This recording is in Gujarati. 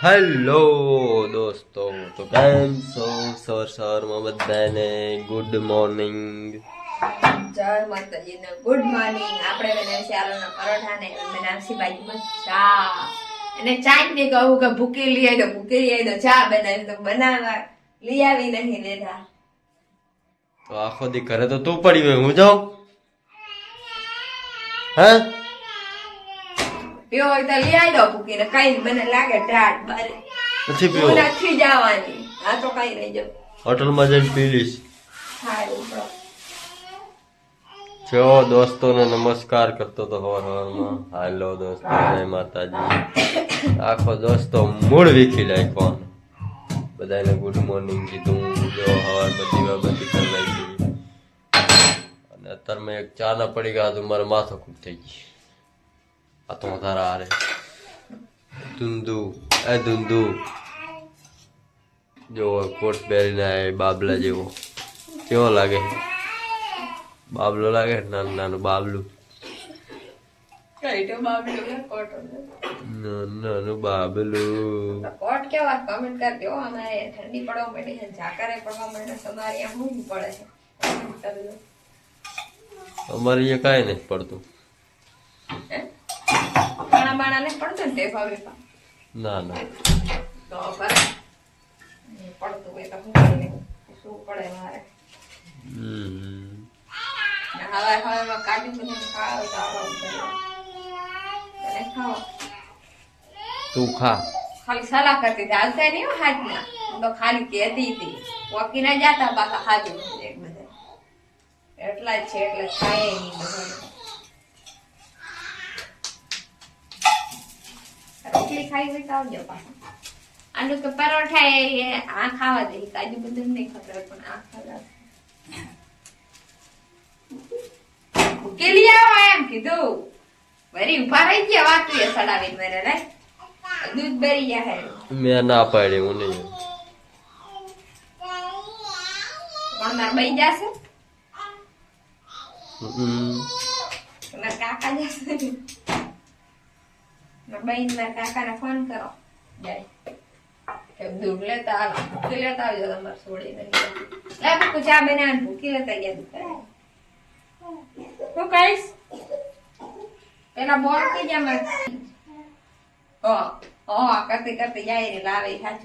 હેલો દોસ્તો, તો કેમ છો? સવારમાં બધાને ગુડ મોર્નિંગ. જય માતાજી ને ગુડ મોર્નિંગ. આપણે બનાવી આલુના પરોઠા ને બનાવશી બાજુમાં ચા. અને ચા જ નહીં કહું કે ભૂકી લઈ આવી દો, ભૂકી લઈ આવી દો, ચા બનાવી તો બનાવવા લઈ આવી નહીં લેતા. તો આખો દી ઘરે તો તું પડી હોય, હું જાઉં? હે પીવો હોય તો લઈ આવી દો ભૂકી ને. કઈ મને લાગે ટાટ બારે નથી પીવો? નથી જવાની. હા તો કઈ નહીં જાવ, હોટલમાં જઈને પી લઈશ. સારું. જો દોસ્તોને નમસ્કાર કરતો તો હવારમાં. હાલો દોસ્તો, જય માતાજી. આખો દોસ્તો મૂળ વીખી નાખ્યો. બધાને ગુડ મોર્નિંગ કીધું. જો હવાર બધી બાબતી કરી નાખી. અને અત્યારે મેં એક ચા ના પડી ગયા તો મારે માથો કૂટ થઈ ગઈ. આ તો તારા હારે ધૂંધુ ધૂંધુ જો કોટ પહેરીને આવે બાબલા જેવો. કેવો લાગે? બાબલો લાગે, નાનું નાનું બાબલું. નાનું બાબલું. કોટ કેવા કમેન્ટ કરજો. અમારે ઠંડી પડવા માંડી છે, ઝાકરે પડવા માંડે, તમારે આમ શું પડે છે? અમારે અહીંયા કાંઈ નથી પડતું. બાણા બાણા ને પડતો ને ટેફા વેફા? ના ના, તો બરાબર પડતું હોય તો શું કરી શું પડે મારે? હવે હવે કાઢી બધું ખાવ તો આરામ કરો. ખાઓ, તું ખા. ખાલી સલાહ કરતી હતી, હાલતા નહીં હો હાથના. હું તો ખાલી કહેતી હતી, વોકી ના જાતા પાછા હાજર એક બધા. એટલા જ છે, એટલે ખાય નહીં બધા. રોટલી ખાઈ હોય તો આવજો પાછા. આલુ કે પરોઠા એ આ ખાવા દે, કાજુ બદામ નહીં ખબર પણ આ ખાવા કેલી આવો એમ કીધું. વરી ઉભા રહી ગયા વાત એ સડાવીને મને લે દૂધ બરી ગયા હે. મેં ના પાડી, હું નહીં. માર બઈ જાશે, માર કાકા જાશે. માર બઈ માર કાકાને ફોન કરો જાય કે દૂધ લેતા આવો, ભૂકી લેતા આવજો તમારે છોડીને. લે ભૂકી ચા બનાવીને ભૂકી લેતા ગયા દુકાને. શું કહીશ? પેલા બોલ કે જા કરતી કરતી જાય ને લાવે સાચું.